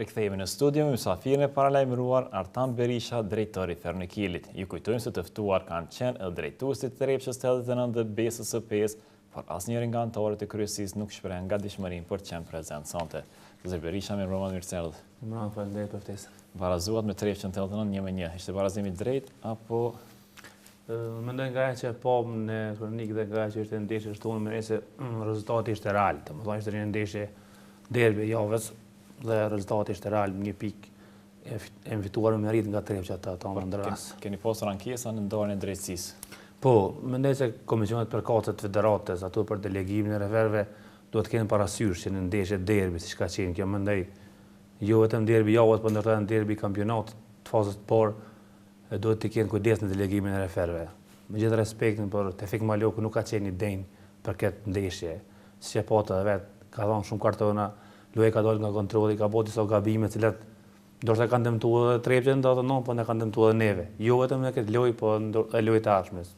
Rikthehemi në studio me mysafirin e paralajmëruar Artan Berisha, drejtori i Fernikilit. Ju kujtojmë se të ftuar kanë qenë edhe drejtuesit të Trepçës 89 dhe BSS-5, por asnjëri nga anëtarët e kryesisë nuk shpreh ngadishmërinë për të qenë prezent sonte. Zoti Berisha, mirë erdhët. Mirë, faleminderit për ftesën. Barazuat me Trepçën 89 1-1. Ishte barazimi drejt apo mendoj nga që po në kronik dhe nga që ishte ndeshje shtunë me se rezultati ishte real. Domethënë ishte një ndeshje derbi javës dhe rezultati ishte real, një pikë e fituar me merit nga Trepça ta ndëras. Keni pasur ankesa në ndarjen e drejtësisë? Po, mendoj se komisionet përkatëse të federatës ato për delegimin e referve duhet të kenë parasysh që në ndeshje derbi siç ka qenë kjo, mendoj jo vetëm derbi javës, por ndërsa në derbi kampionat të fazës të parë duhet të kenë kujdes në delegimin e referve. Me gjithë respektin për Tefik Maloku nuk ka qenë i denj për këtë ndeshje. Si e pata vet, ka dhënë shumë kartona, loja ka dalë nga kontrolli, ka bërë disa gabime, të cilat ndoshta kanë dëmtuar edhe Trepçën, po ne kanë dëmtuar edhe neve. Jo vetëm në këtë lojë, po e lojë të ardhshmes.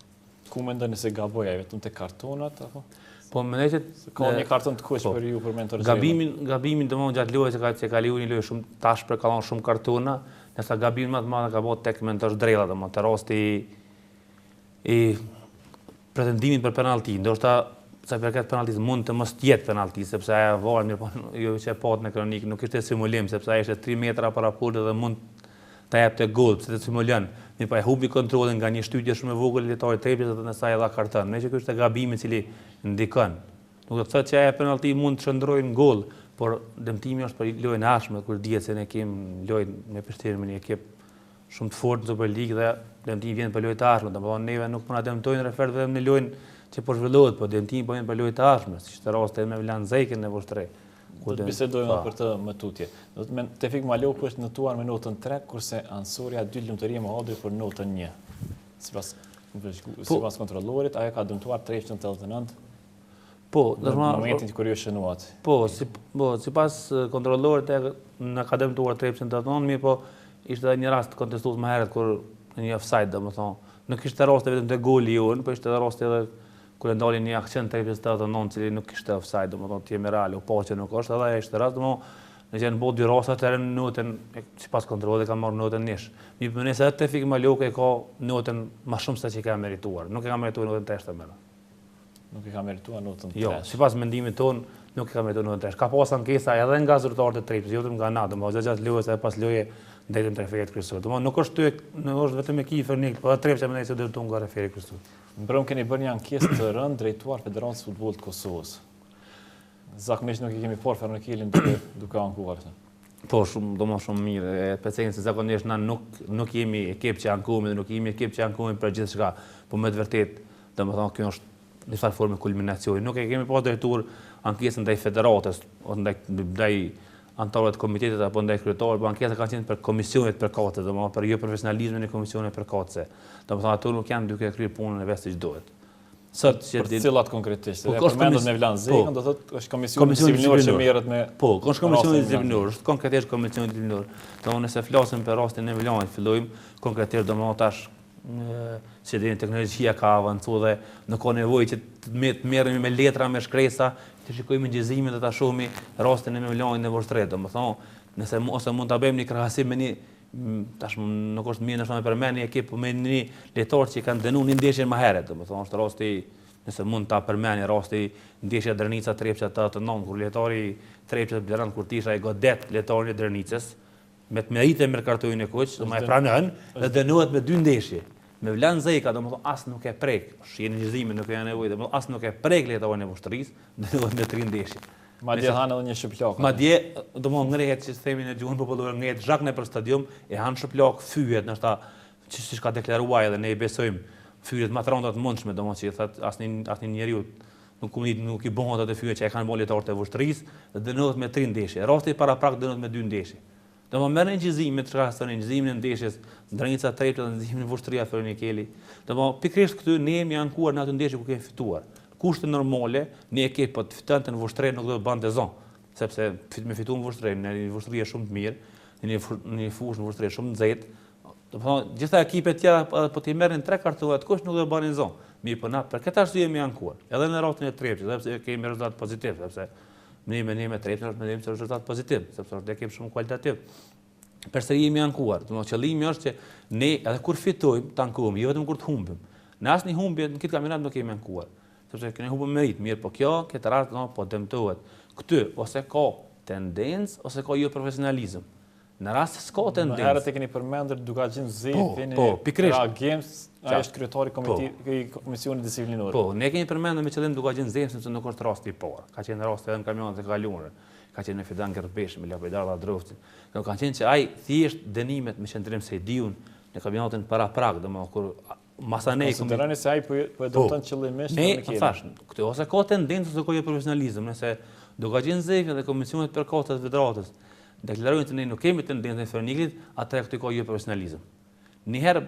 Ku mendoni se gaboja vetëm te kartonat apo? Po mendoj se ka një karton të kuq për ju për mentor. Gabimin domosdoshmë gjatë lojës që ka lejuar një lojë shumë tash për ka dhënë shumë kartona, nësa gabimin më të madh ka bërë tek mentor Drella, domosdoshmë te rasti i pretendimit për penallti, ndoshta sa përket penaltis mund të mos jetë penalti, sepse ajo varë mirë, po jo që e pat në kronik, nuk ishte simulim, sepse ajo ishte 3 metra para portit dhe mund ta jepte gol, pse të simulon. Mirë, po e humbi kontrollin nga një shtytje shumë e vogël lojtari Trepçës dhe nësa e dha karton. Me që ky është gabimi i cili ndikon. Nuk do të thotë që ajo penalti mund të çndrojë në gol, por dëmtimi është për lojën e ardhshme, kur dihet se ne kemi lojën me përshtirje me një ekip shumë të fortë në Super League dhe dëmtimi vjen për lojën e ardhshme. Domethënë neve nuk po na dëmtojnë refer vetëm në lojën që po zhvillohet, po dëmtimi po vjen për lojë të ardhshme, siç të rasti me Vlan Zekën në Vushtrë. Do të bisedojmë për të më tutje. Do të Tefik Maloku është notuar me notën 3, kurse Ansoria 2 lumturie më hodri për notën 1. Sipas kontrollorit, ajo ka dëmtuar Trepçën 89. Po, në momentin kur ju shënuat. Po, sipas kontrollorit na ka dëmtuar Trepçën 89, mirë, po ishte edhe një rast kontestues më herët kur në një offside, domethënë, nuk ishte rasti vetëm te goli jon, po ishte edhe rasti edhe kur ndalin një aksion Trepçës 89, cili nuk ishte offside, domethënë tjetër real, u pa që nuk është, edhe ishte rast, domethënë në janë bërë dy rasta të në notën, sipas kontrollit ka marrë notën nish. Mirë, po nëse Tefik Maloku e ka notën më shumë se që ka merituar, nuk e ka merituar notën 3 më. Nuk e ka merituar notën 3. Jo, sipas mendimit ton, nuk e ka merituar notën 3. Ka pas ankesa edhe nga zyrtarët e Trepçës, jo vetëm nga na, domethënë gjatë lojës edhe pas lojë deri në referet kryesor. Domethënë nuk është vetëm ekip Fernik, po edhe Trepça mendoj se dërton nga referi kryesor. Mbrëm keni bërë një ankesë të rëndë drejtuar Federatës Futbollit të Kosovës. Zakonisht nuk i kemi parë Fernikilin duke ankuar. Po shumë mirë, pse se zakonisht na nuk jemi ekip që ankojmë dhe nuk jemi ekip që ankojmë për gjithçka, po me të vërtetë, domethënë kjo është në farë formë kulminacioni. Nuk e kemi pas drejtuar ankesën ndaj federatës ose ndaj anëtarëve të komitetit apo ndaj kryetarit, por ankesa ka qenë për komisionet përkatëse, domethënë për jo profesionalizmin e komisioneve përkatëse. Domethënë ato nuk janë duke kryer punën e vet siç duhet. Sot që për cilat konkretisht, e përmendet me Vlan Zekën, do thotë është komisioni disiplinor që merret me. Po, është komisioni disiplinor, është konkretisht komisioni disiplinor. Domethënë nëse flasim për rastin e Vlanit, fillojmë konkretisht domethënë tash që teknologjia ka avancuar dhe nuk ka nevojë që të merremi me letra, me shkresa, të shikojmë ngjizimin dhe ta shohim rastin e Vlanit në Vushtrë, domethënë nëse ose mund ta bëjmë një krahasim me një tash nuk është mirë nëse për mend një ekip me një lojtar që kanë dënuar një ndeshje më herët, domethënë është rasti nëse mund ta përmendni rasti ndeshja Drnica Trepça 89 kur lojtari Trepçës Blerand Kurtisha e godet lojtarin e Drnicës me të meritë me kartonin e kuq, më e pranon dhe dënohet me 2 ndeshje. Me Vlan Zeka, domethënë as nuk e prek, shihen ngjizimin, nuk ka nevojë, domethënë as nuk e prek lojtarin e Vushtrisë, dënohet me 3 ndeshje. Madje han edhe një shplak. Madje domethënë ngrehet që themin e gjuhën popullore, ngrehet zhak nëpër stadium, e han shplak, fyet, ndoshta siç ka deklaruar edhe ne i besojmë, fyet më të rënda të mundshme, domethënë që thot asnjë njeriu nuk i bën ato të fyet që e kanë bërë lojtarët e Vushtrisë, dhe dënohet me 3 ndeshje. Rasti paraprak dënohet me 2 ndeshje. Domethënë merrni ngjizimin të rastën, ngjizimin e ndeshjes Drnica Trepça dhe ngjizimin e Vushtria Fernikeli. Domethënë pikërisht këtu ne jemi ankuar në atë ndeshje ku kemi fituar. Kushte normale, një ekip po të fitonte në Vushtrë nuk do të bante zon, sepse me fituar në Vushtrë, në Vushtrë është shumë të mirë, në një fushë në Vushtrë shumë nxehtë. Domethënë gjitha ekipet tjera po të merrin 3 kartona të kush nuk do të banin zon. Mirë, po na për këtë arsye jemi ankuar. Edhe në rastin e Trepçës, sepse kemi rezultat pozitiv, sepse me tretën është mendim se është rezultat pozitiv, sepse është ekip shumë kualitativ. Përsëri jemi ankuar, domethënë qëllimi është që ne edhe kur fitojmë ta ankohemi, jo vetëm kur të humbim. Në asnjë humbje në këtë kampionat nuk kemi ankuar, sepse kemi humbur merit, mirë, po kjo këtë rast po dëmtohet. Këty ose ka tendencë ose ka jo profesionalizëm. Në rast se s'ka tendencë. Herët e keni përmendur Dugaxhin Zefin, Games, ai është kryetari i Komisionit Disiplinor. Po, ne kemi përmendur me qëllim Dugaxhin Zefin sepse nuk është rasti i parë. Ka qenë rasti edhe në kampionatet e kaluara. Ka qenë me Fidan Gërbesh, me Lapidar Ladrovci. Ka qenë që ai thjesht dënimet me qendrim se diun në kampionatin para prag, domethënë kur Masanej konsideroni se ai po e dëmton qëllimisht ne thash, këtë ose ka tendencë ose ka jo profesionalizëm, nëse Dugaxhin Zefi dhe Komisionet Përkatëse të Federatës deklarojnë se ne nuk kemi tendencën e Ferniklit, atëherë këtu ka jo profesionalizëm. Një herë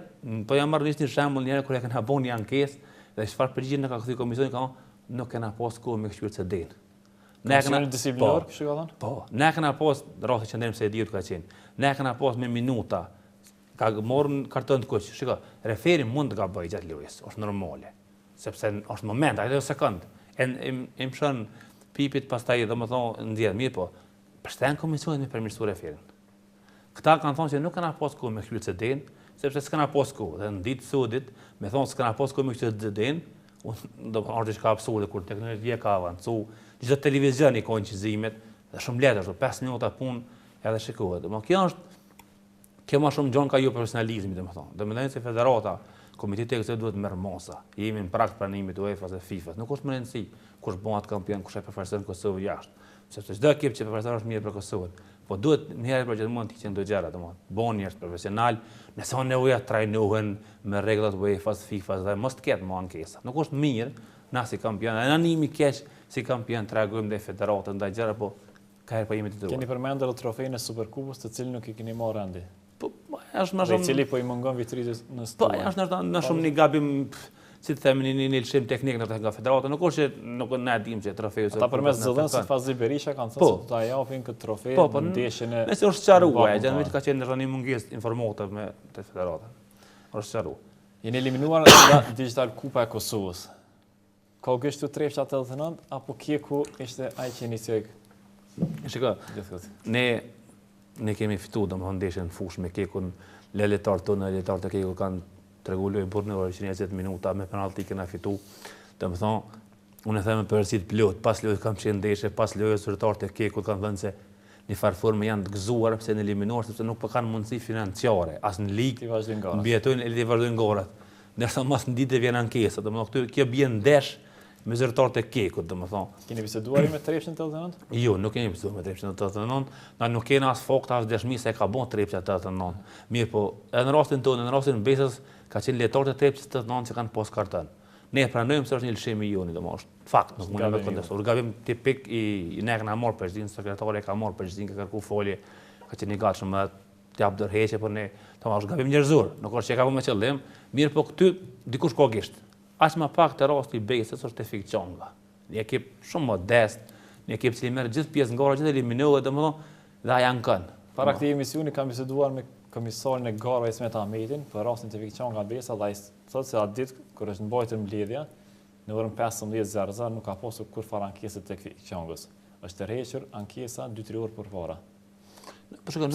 po jam marrë një shembull, një herë kur e kanë bënë një ankesë dhe çfarë përgjigje na ka kthy komisioni, ka nuk kena pas kohë me shpirt se den. Ne kena disiplinor, kështu ka thënë? Po, ne kena pas rasti qendrim se diut ka qenë. Ne kena pas me minuta ka morën karton të kuq. Shiko, referi mund të gabojë gjatë lojës, është normale. Sepse është moment, ai do sekond. E mshon pipit pastaj domethënë ndjet mirë, po përshtan komisioni me përmirësuar referin. Këta kanë thonë që nuk kanë pas kohë me shpirt se den, sepse s'kana pas kohë. Dhe në ditë sodit, me thonë s'kana pas kohë me shpirt se den, do të thotë diçka absurde kur teknologjia ka avancuar, çdo televizion i ka incizimet, dhe shumë lehtë është 5 minuta punë edhe shikohet. Domethënë kjo më shumë gjon ka jo profesionalizmi, domethënë. Domethënë se federata, komiteti ekzekutiv duhet merr mosa. Jemi në prag pranimit UEFA-s dhe FIFA-s. Nuk është më rëndësi kush bëhet kampion, kush e përfaqëson Kosovën jashtë. Sepse çdo ekip që përfaqëson është mirë për Kosovën. Po duhet një herë për gjithmonë të qenë do gjëra, domethënë. Boni është profesional, nëse on nevoja trajnohen me rregullat UEFA-s, FIFA-s dhe mos të ketë më ankesa. Nuk është mirë na si kampion, na nimi keq si kampion trajgojmë ndaj federatës ndaj gjëra, po ka herë po jemi të duar. Keni përmendur trofejën e Superkupës, të cilin nuk i keni marrë ende. Po është më shumë. Cili po i mungon vitrinës në sto. Po është në shumë një gabim, si të themi, një lëshim teknik nga federata, nuk është që nuk na dim që trofeu. Ata përmes zëdhënës së Fazli Berisha kanë thënë se do ta japin këtë trofej në ndeshjen e. Nëse është sqaruar, gjatë vitit ka qenë rënë mungesë informative me te federata. Është sqaruar. Jeni eliminuar nga Digital Kupa e Kosovës. Ka gështu Trefça 89 apo Kjeku ishte ai që inicioi? Shiko, ne kemi fituar domethënë ndeshjen në fushë me Kekun, leletar tonë, leletar të Kekut kanë treguar lojën për në 120 minuta me penallti kena fitu. Domethënë, unë e them me përgjithësi plot, pas lojës kam qenë ndeshje, pas lojës zyrtarët e Kekut kanë thënë se në farë forme janë të gëzuar pse në eliminuar sepse nuk kanë mundësi financiare, as në ligë, mbijetojnë edhe vazhdojnë gorat. Ndërsa mas në ditë vjen ankesa, domethënë kjo bie ndesh me zyrtarët e Kekut, domethënë. Keni biseduar me Trefçën 89? Jo, nuk kemi biseduar me Trefçën 89. Na nuk kena as fakte as dëshmi se ka bën Trefça 89. Mirë, po edhe në rastin tonë, në rastin e Besës, ka qenë lejtarët e Trefçës 89 që kanë pas karton. Ne pranojmë se është një lëshim i joni, domosht. Fakt, nuk mund të kontestoj. Gabim tipik i ne kena marrë përgjigjen, sekretari ka marrë përgjigjen, ka kërkuar folje, ka qenë i gatshëm të jap dorëheqje, por ne është gabim njerëzor, nuk është që ka vënë me qëllim. Mirë, po këty dikush ka gisht. Aq më pak të rasti i Besës është Tefik Çonga. Një ekip shumë modest, një ekip që merr gjithë pjesë ngora, gjithë eliminohet, domethënë dhe ai ankon. Para këtij emisioni kam biseduar me komisarin e garave Ismet Ahmetin për rastin Tefik Çonga Besa, dhe ai thotë se atë ditë kur është mbajtur mbledhja në orën 15:00 nuk ka pasur kur fare ankesë tek Tefik Çongës. Është tërhequr ankesa 2-3 orë përpara. Po shikoj,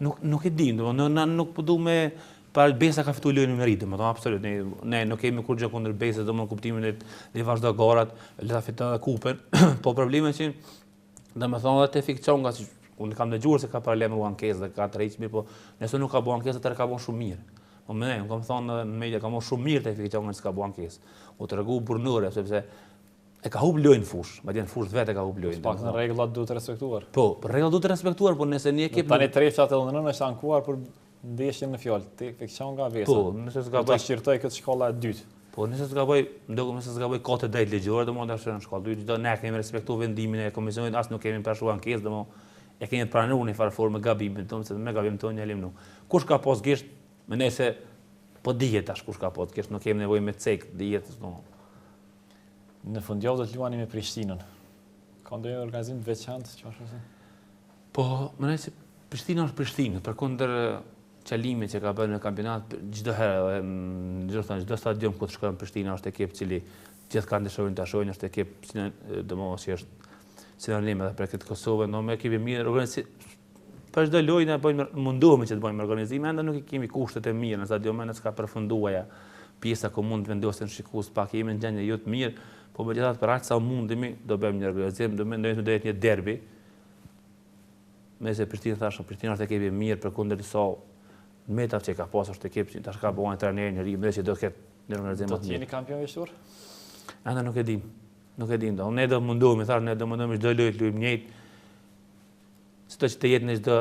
nuk e di, domethënë nuk po du me para Besa ka fituar lojën me merit, domethënë absolutisht ne nuk kemi kur gjë kundër Besës, domethënë kuptimin e vazhdo garat, le ta fitojë kupën. Po problemi është që domethënë edhe Tefik Çonga, unë kam dëgjuar se ka paralel me ankesë dhe ka tërhequr mirë, po nëse nuk ka bën ankesë, atëherë ka bën shumë mirë. Po më ne, kam thonë në media ka bën shumë mirë Tefik Çonga se ka bën ankesë. U tregu burnore sepse e ka humb lojën fush, madje në fushë vetë ka humb lojën. Pak në rregullat duhet të respektuar. Po, rregullat duhet të respektuar, por nëse një ekip tani Trefça 89 është ankuar për ndeshjen në fjalë, Tefik Çonga Besa. Po, nëse s'ka bëj shqirtoj këtë shkolla e dytë. Po, nëse s'ka bëj, ndoshta nëse s'ka bëj kote drejt ligjore, domethënë është në shkollë dytë, do ne kemi respektuar vendimin e komisionit, as nuk kemi pasur ankesë, domethënë e kemi pranuar në farë formë gabimin tonë, se me gabimin tonë e eliminu. Kush ka pas gisht, më nëse po dihet tash kush ka pas gisht, nuk kemi nevojë me cek, dihet domethënë. Në fundjavë do të luani me Prishtinën. Ka ndonjë organizim të veçantë, çfarë është? Po, më nëse Prishtina është Prishtinë, përkundër çalimit që ka bërë në kampionat çdo herë, çdo stadium ku të shkon Prishtina është ekip cili gjithë kanë dëshirën ta shohin, është ekip domosdoshmë që është sinalim edhe për këtë Kosovë, në me kemi mirë për çdo lojë ne mundohemi që të bëjmë organizime, ende nuk i kemi kushtet e mira në stadium, ne s'ka përfunduaja pjesa ku mund të vendosen shikues pak jemi në gjendje jo të mirë, po megjithatë për aq sa mundemi do bëjmë një organizim, do mendojmë të jetë një derbi. Nëse Prishtinë thashë, Prishtina është ekip i mirë përkundërsa metav që ka pasur është ekip që tash ka bënë trajner një ri, më që do të ketë një organizim Do të jeni kampion veshur? Ende nuk e dim. Nuk e dim do. Ne do mundohemi, ne do mundohemi çdo lojë të luajmë njëjtë. Çdo që të jetë në çdo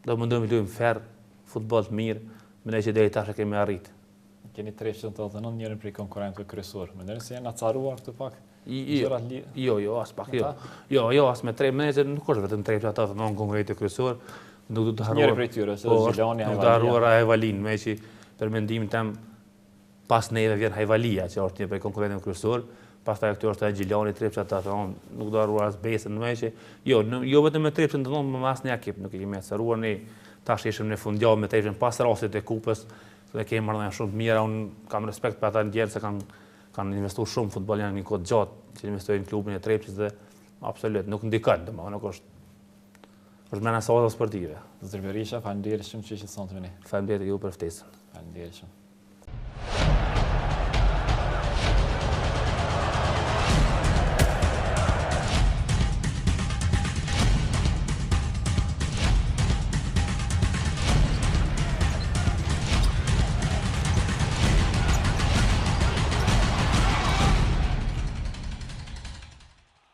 do mundohemi të luajmë ferr, futboll të mirë, mendoj që deri tash e kemi arritë. Keni 389 njërin prej konkurrentëve kryesor. Mendoni se janë acaruar këtu pak? Jo, as pak, jo. Jo, as me 3 menë, nuk është vetëm 3 ata të non konkurrentë kryesor. Nuk do të harruar. Njëri prej tyre, se Gjilani, Hajvalia. Nuk do të harruar Hajvalin, me që për mendimin tim pas neve vjen Hajvalia, që është një prej konkurrentëve kryesor. Pastaj këtu është Gjilani, 3 ata të non, nuk do harruar as Besën, me që jo vetëm me 3 të non, me asnjë ekip nuk e kemi acaruar ne. Tash ishim në fundjavë me 3 pas rastit të kupës. Dhe kemi marrë shumë të mira, unë kam respekt për ata në djerë se kanë investuar shumë futbol janë një kohë gjatë që investojnë në klubin e Trepçës dhe absolut nuk ndikon, nuk është mena sa sportive. Zotër Berisha, faleminderit shumë që ishit sonte me ne. Faleminderit ju për ftesën. Faleminderit shumë.